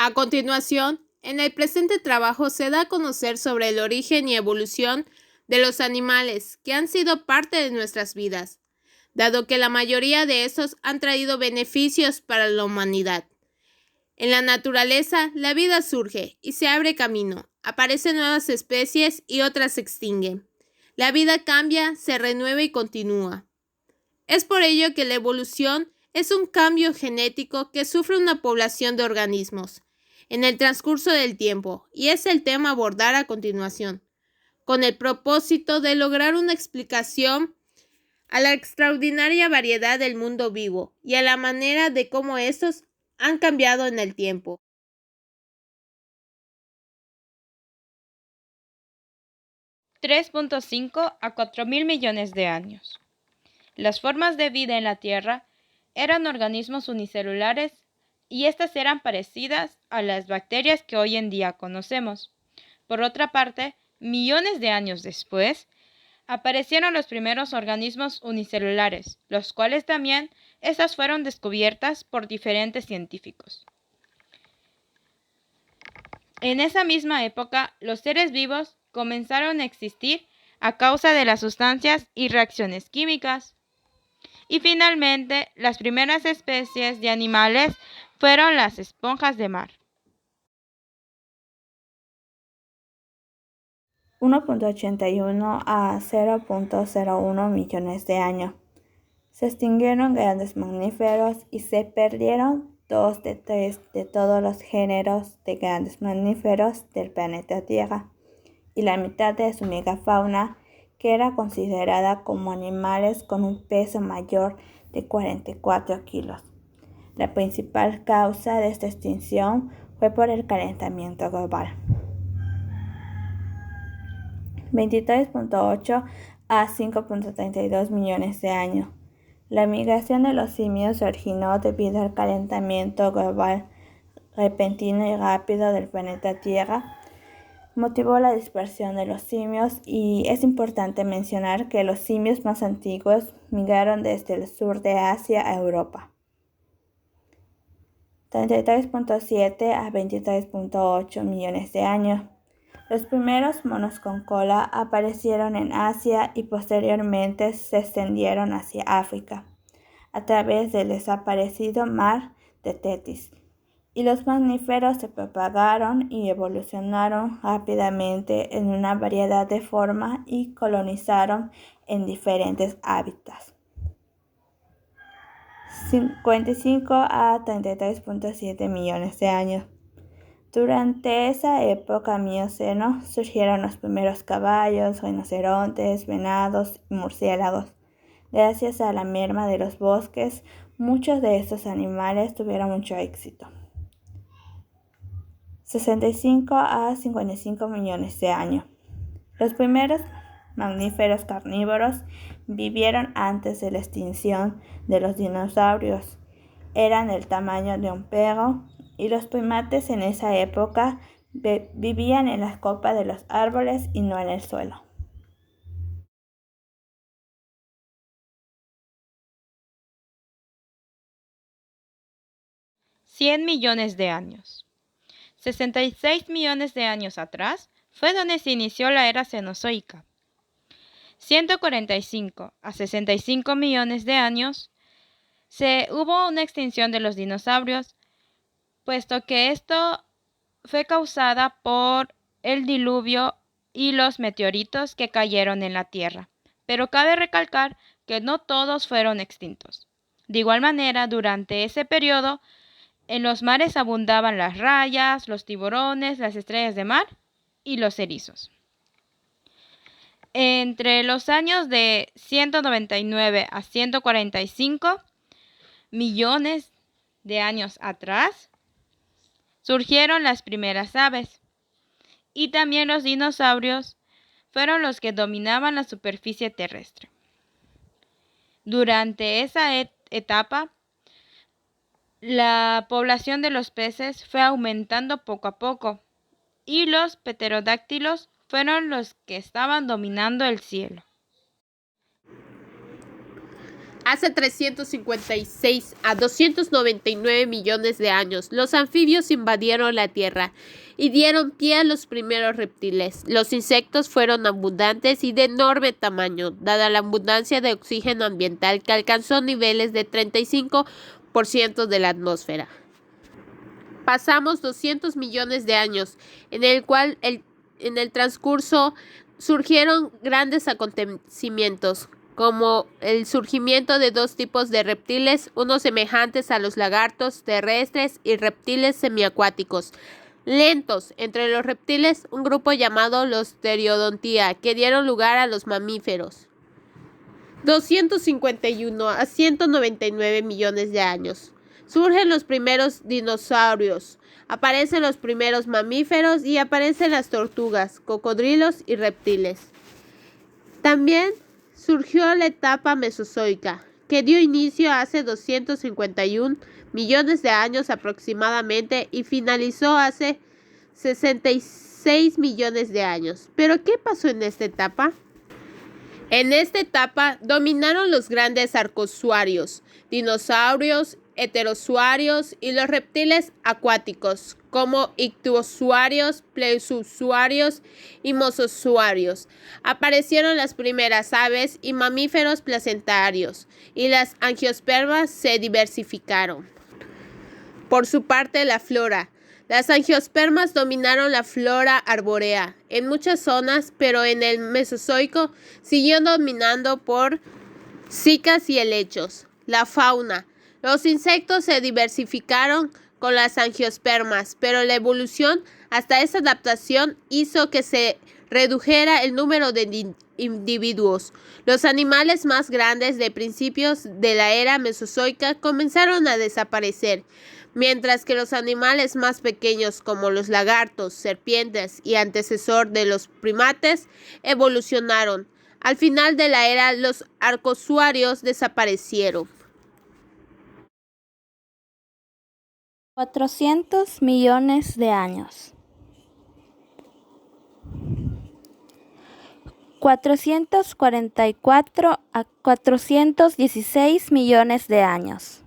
A continuación, en el presente trabajo se da a conocer sobre el origen y evolución de los animales que han sido parte de nuestras vidas, dado que la mayoría de estos han traído beneficios para la humanidad. En la naturaleza, la vida surge y se abre camino, aparecen nuevas especies y otras se extinguen. La vida cambia, se renueva y continúa. Es por ello que la evolución es un cambio genético que sufre una población de organismos en el transcurso del tiempo, y es el tema a abordar a continuación, con el propósito de lograr una explicación a la extraordinaria variedad del mundo vivo y a la manera de cómo estos han cambiado en el tiempo. $3.5 a 4.000 millones de años. Las formas de vida en la Tierra eran organismos unicelulares y estas eran parecidas a las bacterias que hoy en día conocemos. Por otra parte, millones de años después, aparecieron los primeros organismos unicelulares, los cuales también estas fueron descubiertas por diferentes científicos. En esa misma época, los seres vivos comenzaron a existir a causa de las sustancias y reacciones químicas. Y finalmente, las primeras especies de animales fueron las esponjas de mar. 1.81 a 0.01 millones de años. Se extinguieron grandes mamíferos y se perdieron 2 de 3 de todos los géneros de grandes mamíferos del planeta Tierra y la mitad de su megafauna, que era considerada como animales con un peso mayor de 44 kilos. La principal causa de esta extinción fue por el calentamiento global. 23.8 a 5.32 millones de años. La migración de los simios se originó debido al calentamiento global repentino y rápido del planeta Tierra. Motivó la dispersión de los simios, y es importante mencionar que los simios más antiguos migraron desde el sur de Asia a Europa. 33.7 a 23.8 millones de años. Los primeros monos con cola aparecieron en Asia y posteriormente se extendieron hacia África a través del desaparecido mar de Tetis, y los mamíferos se propagaron y evolucionaron rápidamente en una variedad de formas y colonizaron en diferentes hábitats. 55 a 33.7 millones de años. Durante esa época Mioceno surgieron los primeros caballos, rinocerontes, venados y murciélagos. Gracias a la merma de los bosques, muchos de estos animales tuvieron mucho éxito. 65 a 55 millones de años. Los primeros mamíferos carnívoros vivieron antes de la extinción de los dinosaurios. Eran del tamaño de un perro, y los primates en esa época vivían en las copas de los árboles y no en el suelo. $100 millones de años. 66 millones de años atrás fue donde se inició la era cenozoica. 145 a 65 millones de años hubo una extinción de los dinosaurios, puesto que esto fue causada por el diluvio y los meteoritos que cayeron en la Tierra. Pero cabe recalcar que no todos fueron extintos. De igual manera, durante ese periodo, en los mares abundaban las rayas, los tiburones, las estrellas de mar y los erizos. Entre los años de 199 a 145 millones de años atrás, surgieron las primeras aves, y también los dinosaurios fueron los que dominaban la superficie terrestre. Durante esa etapa, la población de los peces fue aumentando poco a poco, y los pterodáctilos fueron los que estaban dominando el cielo. Hace 356 a 299 millones de años, los anfibios invadieron la Tierra y dieron pie a los primeros reptiles. Los insectos fueron abundantes y de enorme tamaño, dada la abundancia de oxígeno ambiental que alcanzó niveles de 35% de la atmósfera. Pasamos 200 millones de años, en el cual en el transcurso surgieron grandes acontecimientos, como el surgimiento de dos tipos de reptiles, unos semejantes a los lagartos terrestres y reptiles semiacuáticos, lentos. Entre los reptiles, un grupo llamado los Pteriodontia, que dieron lugar a los mamíferos. 251 a 199 millones de años. Surgen los primeros dinosaurios, aparecen los primeros mamíferos y aparecen las tortugas, cocodrilos y reptiles. También surgió la etapa mesozoica, que dio inicio hace 251 millones de años aproximadamente y finalizó hace 66 millones de años. ¿Pero qué pasó en esta etapa? En esta etapa dominaron los grandes arcosaurios, dinosaurios, heterosaurios y los reptiles acuáticos, como ictiosaurios, plesiosaurios y mosasaurios. Aparecieron las primeras aves y mamíferos placentarios, y las angiospermas se diversificaron. Por su parte, la flora. Las angiospermas dominaron la flora arbórea en muchas zonas, pero en el Mesozoico siguió dominando por cicas y helechos. La fauna. Los insectos se diversificaron con las angiospermas, pero la evolución hasta esa adaptación hizo que se redujera el número de individuos. Los animales más grandes de principios de la era mesozoica comenzaron a desaparecer, mientras que los animales más pequeños como los lagartos, serpientes y antecesor de los primates evolucionaron. Al final de la era, los arcosaurios desaparecieron. 400 millones de años. 444 a 416 millones de años.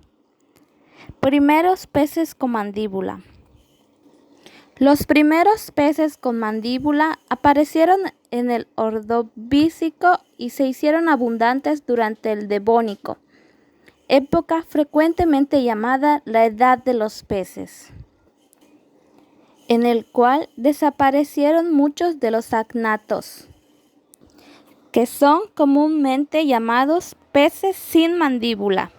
Primeros peces con mandíbula. Los primeros peces con mandíbula aparecieron en el Ordovícico y se hicieron abundantes durante el Devónico, época frecuentemente llamada la Edad de los Peces, en el cual desaparecieron muchos de los agnatos, que son comúnmente llamados peces sin mandíbula.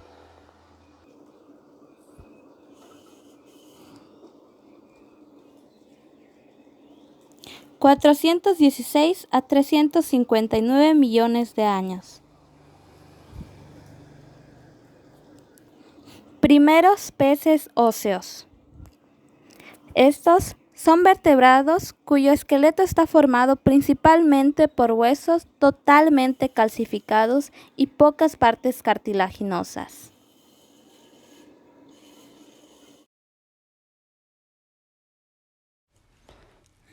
$416 a 359 millones de años. Primeros peces óseos. Estos son vertebrados cuyo esqueleto está formado principalmente por huesos totalmente calcificados y pocas partes cartilaginosas.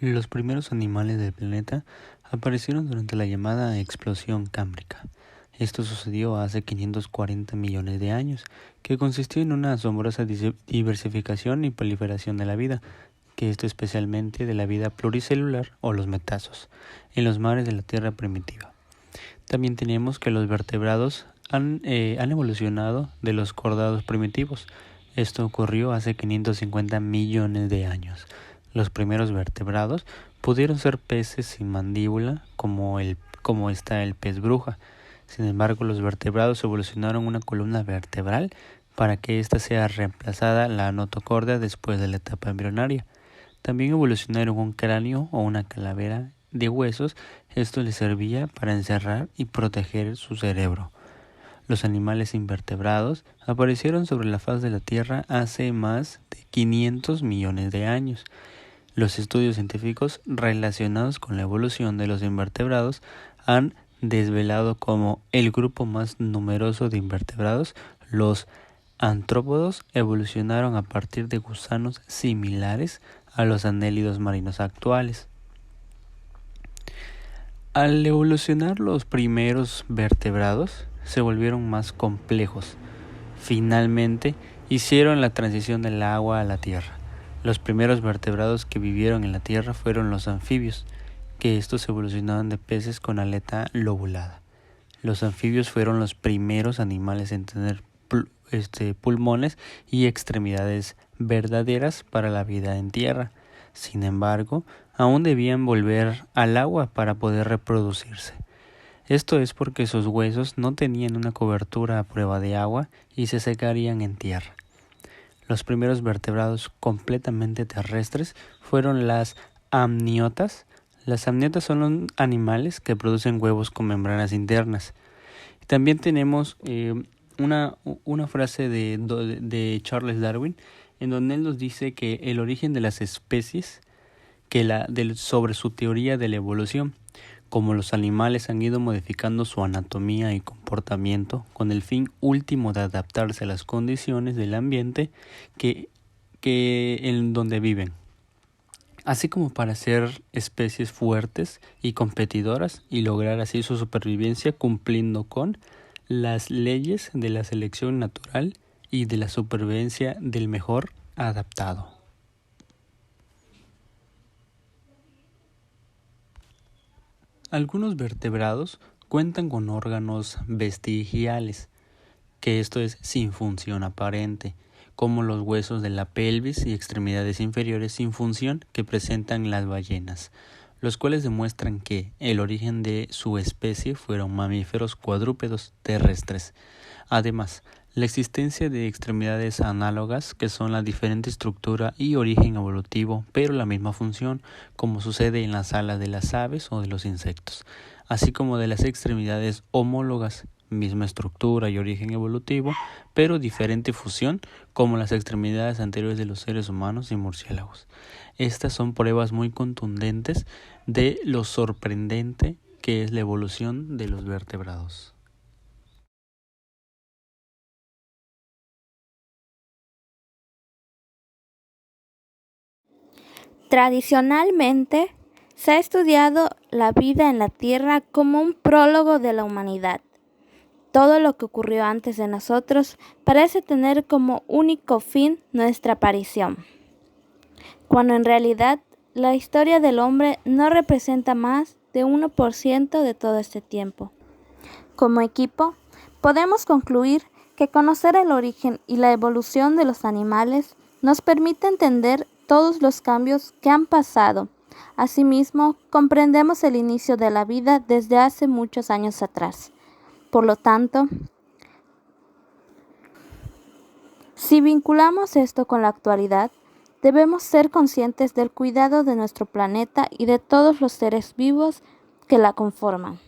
Los primeros animales del planeta aparecieron durante la llamada explosión cámbrica. Esto sucedió hace 540 millones de años, que consistió en una asombrosa diversificación y proliferación de la vida, que esto especialmente de la vida pluricelular o los metazos, en los mares de la Tierra primitiva. También tenemos que los vertebrados han evolucionado de los cordados primitivos. Esto ocurrió hace 550 millones de años. Los primeros vertebrados pudieron ser peces sin mandíbula, como está el pez bruja. Sin embargo, los vertebrados evolucionaron una columna vertebral para que ésta sea reemplazada la notocorda después de la etapa embrionaria. También evolucionaron un cráneo o una calavera de huesos. Esto les servía para encerrar y proteger su cerebro. Los animales invertebrados aparecieron sobre la faz de la Tierra hace más de 500 millones de años. Los estudios científicos relacionados con la evolución de los invertebrados han desvelado como el grupo más numeroso de invertebrados, los antrópodos, evolucionaron a partir de gusanos similares a los anélidos marinos actuales. Al evolucionar los primeros vertebrados, se volvieron más complejos. Finalmente, hicieron la transición del agua a la tierra. Los primeros vertebrados que vivieron en la tierra fueron los anfibios, que estos evolucionaron de peces con aleta lobulada. Los anfibios fueron los primeros animales en tener pulmones y extremidades verdaderas para la vida en tierra. Sin embargo, aún debían volver al agua para poder reproducirse. Esto es porque sus huesos no tenían una cobertura a prueba de agua y se secarían en tierra. Los primeros vertebrados completamente terrestres fueron las amniotas. Las amniotas son los animales que producen huevos con membranas internas. También tenemos una frase de Charles Darwin, en donde él nos dice que el origen de las especies, sobre su teoría de la evolución, como los animales han ido modificando su anatomía y comportamiento con el fin último de adaptarse a las condiciones del ambiente que en donde viven, así como para ser especies fuertes y competidoras y lograr así su supervivencia cumpliendo con las leyes de la selección natural y de la supervivencia del mejor adaptado. Algunos vertebrados cuentan con órganos vestigiales, que esto es sin función aparente, como los huesos de la pelvis y extremidades inferiores sin función que presentan las ballenas, los cuales demuestran que el origen de su especie fueron mamíferos cuadrúpedos terrestres. Además, la existencia de extremidades análogas que son la diferente estructura y origen evolutivo, pero la misma función, como sucede en las alas de las aves o de los insectos, así como de las extremidades homólogas, misma estructura y origen evolutivo, pero diferente función, como las extremidades anteriores de los seres humanos y murciélagos. Estas son pruebas muy contundentes de lo sorprendente que es la evolución de los vertebrados. Tradicionalmente, se ha estudiado la vida en la Tierra como un prólogo de la humanidad. Todo lo que ocurrió antes de nosotros parece tener como único fin nuestra aparición, cuando en realidad la historia del hombre no representa más de 1% de todo este tiempo. Como equipo, podemos concluir que conocer el origen y la evolución de los animales nos permite entender todos los cambios que han pasado. Asimismo, comprendemos el inicio de la vida desde hace muchos años atrás. Por lo tanto, si vinculamos esto con la actualidad, debemos ser conscientes del cuidado de nuestro planeta y de todos los seres vivos que la conforman.